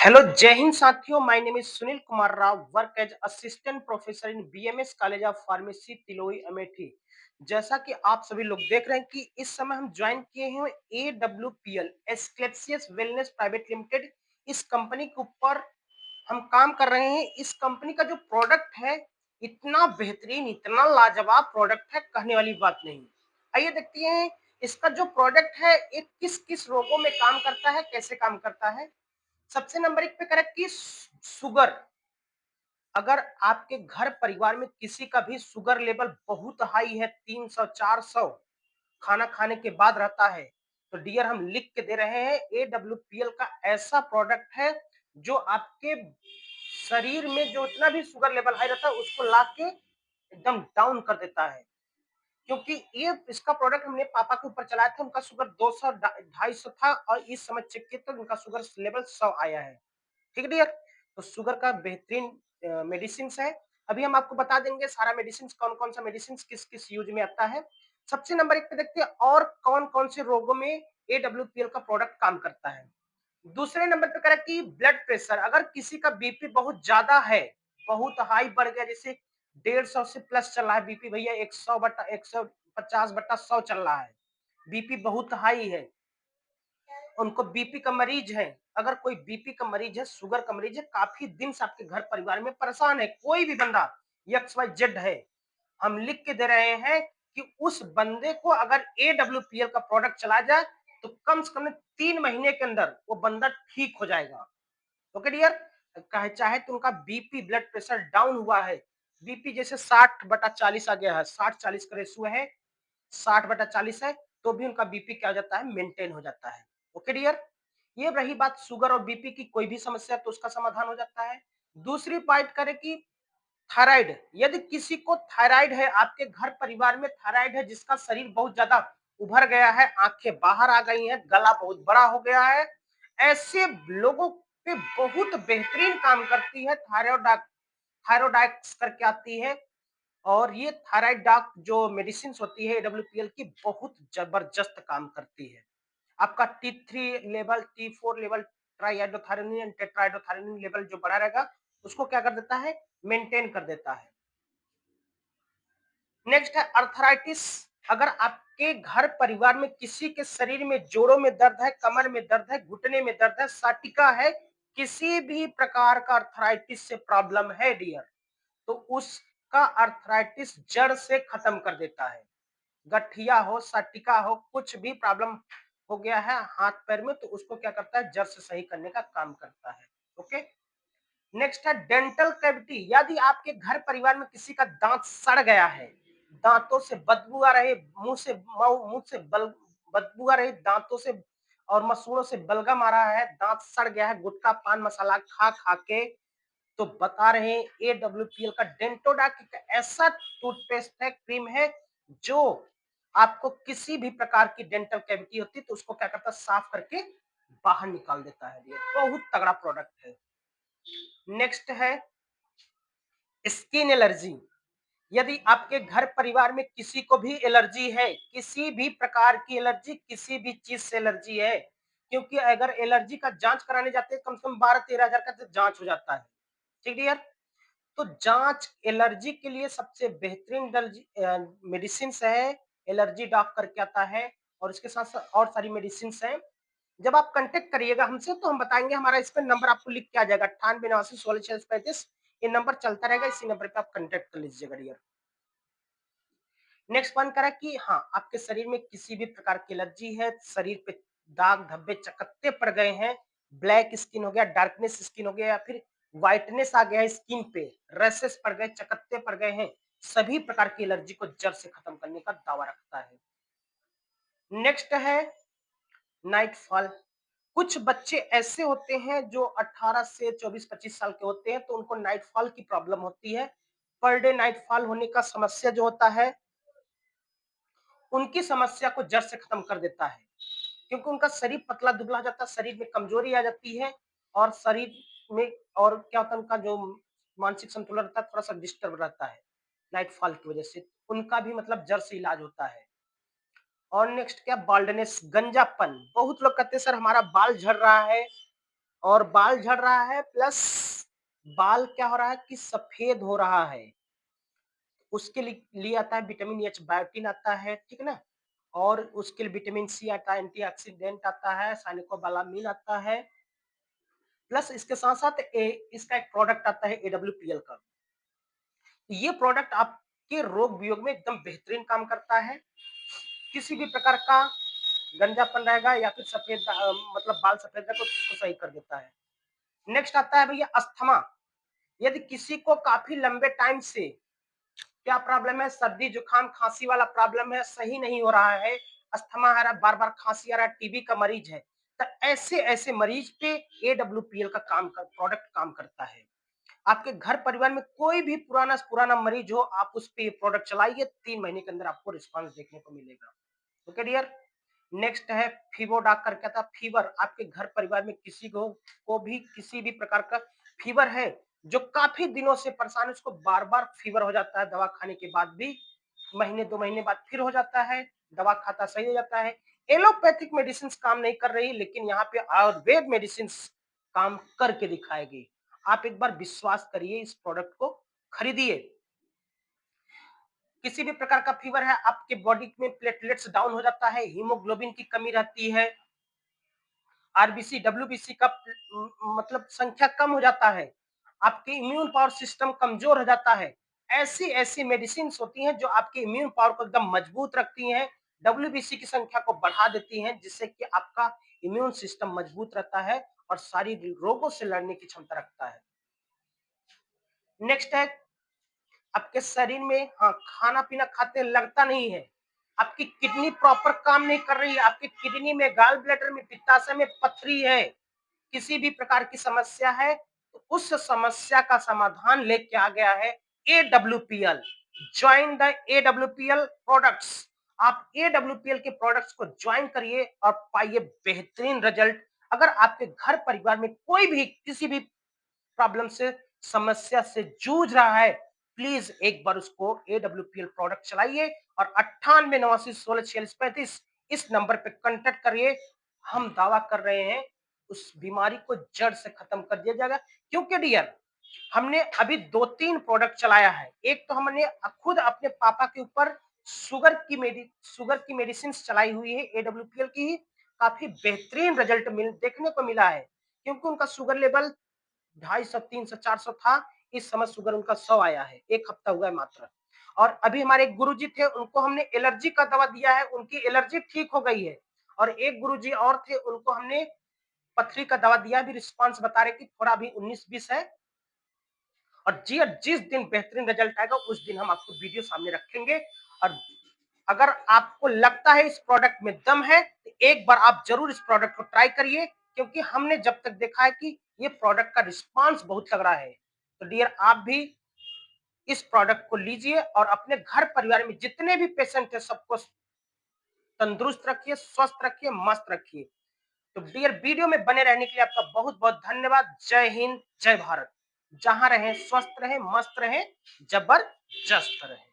Hello जय हिंद साथियों, my name is Sunil Kumar Rao, work as assistant professor in BMS college of pharmacy Tiloi Amethi. जैसा कि आप सभी लोग देख रहे हैं कि इस समय हम ज्वाइन किए हैं AWPL Asclepius wellness private limited. इस कंपनी के ऊपर हम काम कर रहे हैं। इस कंपनी का जो प्रोडक्ट है इतना बेहतरीन, इतना लाजवाब प्रोडक्ट है, कहने वाली बात नहीं। आइए देखते हैं इसका जो प्रोडक्ट है एक किस किस रोगों में काम करता है, कैसे काम करता है। सबसे नंबर एक पे करेक्ट कि शुगर। अगर आपके घर परिवार में किसी का भी शुगर लेवल बहुत हाई है, 300 400 खाना खाने के बाद रहता है, तो डियर हम लिख के दे रहे हैं AWPL का ऐसा प्रोडक्ट है जो आपके शरीर में जो इतना भी शुगर लेवल हाई रहता है उसको ला के एकदम डाउन कर देता है। क्योंकि ये इसका प्रोडक्ट हमने पापा के ऊपर चलाया था, उनका शुगर 200 250 था और इस समय चेक किया तो उनका शुगर लेवल 100 आया है। ठीक है डियर। तो शुगर का बेहतरीन मेडिसिन है। अभी हम आपको बता देंगे सारा मेडिसिन कौन कौन सा मेडिसिन किस किस यूज में आता है। सबसे नंबर एक पे देखते हैं और कौन कौन से रोगों में AWPL का प्रोडक्ट काम करता है। दूसरे नंबर पे करें कि ब्लड प्रेशर। अगर किसी का बीपी बहुत ज्यादा है, बहुत हाई बढ़ गया, जैसे 150 से प्लस चल रहा है बीपी, भैया 100/150/100 चल रहा है, बीपी बहुत हाई है, उनको बीपी का मरीज है, अगर कोई बीपी का मरीज है, शुगर का मरीज है, काफी दिन से आपके घर परिवार में परेशान है, कोई भी बंदा XYZ है, हम लिख के दे रहे हैं कि उस बंदे को अगर AWPL का प्रोडक्ट चला जाए तो कम से कम 3 महीने के अंदर वो बंदा ठीक हो जाएगा। Okay dear. चाहे तो उनका बीपी ब्लड प्रेशर डाउन हुआ है, बीपी जैसे 60/40 आ गया है, 60-40 का रेशियो है, 60/40 है, तो भी उनका बीपी क्या हो जाता है, मेंटेन हो जाता है। Okay dear. ये रही बात शुगर और बीपी की, कोई भी समस्या तो उसका समाधान हो जाता है। दूसरी बात करें कि थायराइड। यदि किसी को थायराइड है, आपके घर परिवार में थायराइड है, जिसका शरीर बहुत ज्यादा उभर गया है, आंखें बाहर आ गई हैं, गला बहुत बड़ा हो गया है, ऐसे लोगों पे बहुत बेहतरीन काम करती है थायरोडाक्स करके आती है। और ये थायराइड डाक जो मेडिसिन होती है AWPL की, बहुत जबरदस्त काम करती है। आपका T3 level, T4 level, triiodothyronine tetraiodothyronine level जो बढ़ा रहेगा उसको क्या कर देता है, मेंटेन कर देता है। नेक्स्ट है अर्थराइटिस। अगर आपके घर परिवार में किसी के शरीर में जोड़ों में दर्द है, कमर में दर्द है, घुटने में दर्द है, साटिका है, किसी भी प्रकार का अर्थराइटिस से प्रॉब्लम है डियर, तो उसका अर्थराइटिस जड़ से खत्म कर देता है। गठिया हो, साटिका हो, कुछ भी प्रॉब्लम हो गया है हाथ पैर में, तो उसको क्या करता है, जड़ से सही करने का काम करता है। ओके। नेक्स्ट है डेंटल कैविटी। यदि आपके घर परिवार में किसी का दांत सड़ गया है, दांतों से बदबू आ रही, मुंह से बदबू आ रही, दांतों से और मसूड़ों से बलगम आ रहा है, दांत सड़ गया है गुटखा पान मसाला खा खा के, तो बता रहे हैं AWPL का डेंटोडाक एक ऐसा टूथपेस्ट है, क्रीम है, जो आपको किसी भी प्रकार की डेंटल कैविटी होती है तो उसको क्या करता है, साफ करके बाहर निकाल देता है। ये बहुत तगड़ा प्रोडक्ट है। नेक्स्ट है स्किन एलर्जी। यदि आपके घर परिवार में किसी को भी एलर्जी है, किसी भी प्रकार की एलर्जी, किसी भी चीज से एलर्जी है, क्योंकि अगर एलर्जी का जांच कराने जाते हैं कम से कम 12-13 हजार का जांच हो जाता है। ठीक है। तो जांच एलर्जी के लिए सबसे बेहतरीन मेडिसिन है, एलर्जी डॉक करके आता है, और इसके साथ साथ और सारी मेडिसिन हैं। जब आप कांटेक्ट करिएगा हमसे तो हम बताएंगे, हमारा इस पर नंबर आपको लिख के आ जाएगा 98 89 16 46 35। ये नंबर चलता रहेगा, इसी नंबर पे आप कांटेक्ट कर लीजिएगा डियर। नेक्स्ट वन करा कि हाँ, आपके शरीर में किसी भी प्रकार की एलर्जी है, शरीर पे दाग धब्बे चकत्ते पड़ गए हैं, ब्लैक स्किन हो गया, डार्कनेस स्किन हो गया, या फिर व्हाइटनेस आ गया है स्किन पे, रैसेस पड़ गए, चकत्ते पड़ गए हैं, सभी प्रकार की एलर्जी को जड़ से खत्म करने का दावा रखता है। नेक्स्ट है नाइट फॉल। कुछ बच्चे ऐसे होते हैं जो 18 से 24-25 साल के होते हैं, तो उनको नाइट फॉल की प्रॉब्लम होती है। पर डे नाइट फॉल होने का समस्या जो होता है, उनकी समस्या को जड़ से खत्म कर देता है, क्योंकि उनका शरीर पतला दुबला हो जाता है, शरीर में कमजोरी आ जाती है, और शरीर में और क्या होता है, उनका जो मानसिक संतुलन रहता है थोड़ा सा डिस्टर्ब रहता है नाइट फॉल की वजह से, उनका भी मतलब जड़ से इलाज होता है। और नेक्स्ट क्या, बाल्डनेस, गंजापन। बहुत लोग कहते हैं सर हमारा बाल झड़ रहा है, और बाल झड़ रहा है प्लस बाल क्या हो रहा है कि सफेद हो रहा है। उसके लिए आता है विटामिन एच, बायोटिन आता है, ठीक है ना? और उसके लिए विटामिन सी आता है, एंटीऑक्सीडेंट आता है, साइनिकोबालामिन आता है, प्लस इसके साथ-साथ इसका एक प्रोडक्ट आता है एडब्ल्यूपीएल का। ये प्रोडक्ट आपके रोग वियोग में एकदम बेहतरीन काम करता है। किसी भी प्रकार का गंजापन रहेगा या फिर मतलब बाल सफेद रहेगा तो उसको सही कर देता है। नेक्स्ट आता है भैया अस्थमा। यदि किसी को काफी लंबे टाइम से क्या प्रॉब्लम है, सर्दी जुकाम खांसी वाला प्रॉब्लम है, सही नहीं हो रहा है, अस्थमा आ रहा है, बार बार खांसी आ रहा है, टीबी का मरीज है, तो ऐसे ऐसे मरीज पे एडब्ल्यूपीएल का प्रोडक्ट काम करता है। आपके घर परिवार में कोई भी पुराना पुराना मरीज हो, आप उस पे प्रोडक्ट चलाइए, 3 महीने के अंदर आपको रिस्पॉन्स देखने को मिलेगा। Okay dear. नेक्स्ट है फीवोडॉक करके था। फीवर आपके घर परिवार में किसी को भी किसी भी प्रकार का फीवर है, जो काफी दिनों से परेशान है, उसको बार बार फीवर हो जाता है, दवा खाने के बाद भी महीने 2 महीने बाद फिर हो जाता है, दवा खाता सही हो जाता है। एलोपैथिक मेडिसिन काम नहीं कर रही, लेकिन यहाँ पे आयुर्वेद मेडिसिन काम करके दिखाएगी। आप एक बार विश्वास करिए, इस प्रोडक्ट को खरीदिए। किसी भी प्रकार का फीवर है, आपके बॉडी में प्लेटलेट्स डाउन हो जाता है, हीमोग्लोबिन की कमी रहती है, आरबीसी डब्ल्यूबीसी का मतलब संख्या कम हो जाता है, आपके इम्यून पावर सिस्टम कमजोर हो जाता है। ऐसी ऐसी मेडिसिन होती हैं जो आपके इम्यून पावर को एकदम मजबूत रखती हैं, डब्ल्यूबीसी की संख्या को बढ़ा देती हैं, जिससे कि आपका इम्यून सिस्टम मजबूत रहता है और सारी रोगों से लड़ने की क्षमता रखता है। नेक्स्ट है आपके शरीर में, हाँ, खाना पीना खाते लगता नहीं है, आपकी किडनी प्रॉपर काम नहीं कर रही है, आपकी किडनी में, गॉल ब्लैडर में, पित्ताशय में पथरी है, किसी भी प्रकार की समस्या है, तो उस समस्या का समाधान लेके आ गया है AWPL. Join the AWPL products. आप एडब्ल्यूपीएल के प्रोडक्ट्स को ज्वाइन करिए और पाइए बेहतरीन रिजल्ट। अगर आपके घर परिवार में कोई भी किसी भी प्रॉब्लम से, समस्या से जूझ रहा है, प्लीज एक बार उसको एडब्ल्यूपीएल प्रोडक्ट चलाइए और 98 89 16 46 35 इस नंबर पे कांटेक्ट करिए। हम दावा कर रहे हैं उस बीमारी को जड़ से खत्म कर दिया जाएगा। क्योंकि डियर, हमने अभी 2-3 प्रोडक्ट चलाया है। एक तो हमने खुद अपने पापा के ऊपर शुगर की मेडिसिन चलाई हुई है, एडब्ल्यूपीएल की ही, काफी बेहतरीन रिजल्ट देखने को मिला है, क्योंकि उनका शुगर लेवल 250, 300, 400 था। इस समय शुगर उनका 100 आया है, 1 हफ्ता हुआ है मात्र। और अभी हमारे एक गुरुजी थे, उनको हमने एलर्जी का दवा दिया है, उनकी एलर्जी ठीक हो गई है। और एक गुरुजी और थे, उनको हमने पथरी का दवा दिया, भी रिस्पांस बता रहे कि थोड़ा भी 19-20 है। और जिस दिन बेहतरीन रिजल्ट आएगा उस दिन हम आपको वीडियो सामने रखेंगे। और अगर आपको लगता है इस प्रोडक्ट में दम है, तो एक बार आप जरूर इस प्रोडक्ट को ट्राई करिए, क्योंकि हमने जब तक देखा है कि ये प्रोडक्ट का रिस्पांस बहुत लग रहा है। तो डियर, आप भी इस प्रोडक्ट को लीजिए और अपने घर परिवार में जितने भी पेशेंट है सबको तंदुरुस्त रखिए, स्वस्थ रखिए, मस्त रखिए। तो डियर, वीडियो में बने रहने के लिए आपका बहुत बहुत धन्यवाद। जय हिंद, जय भारत। जहां रहें स्वस्थ रहें, मस्त रहें, जबरदस्त रहें।